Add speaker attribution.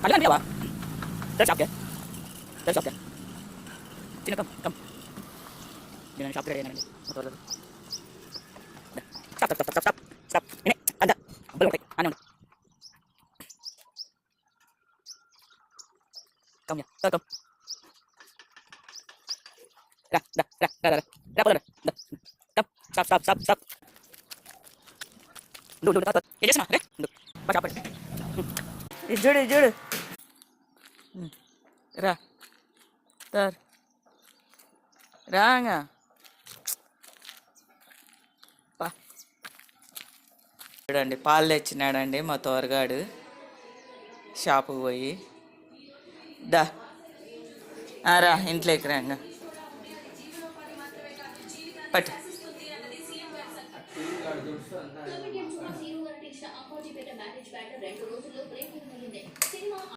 Speaker 1: Kalian dia apa? Dari shop ke? Dari shop ke? Sini kam. Jangan shop ke nanti. Motor dulu. Dah. Stop. Ini ada. Belum tik. Anu. Kam ya. Kom. Dah. Dah, putar. Dah. Kam. Stop. Dulu tat. Ini sana, deh. Baca apa? Juru. Ra. Tar. Ranga. పా చూడండి పాలు తెచ్చినాడండి మా తోరగాడు షాపుకి పోయి దా రా ఇంట్లోకి రాంగా పట్టు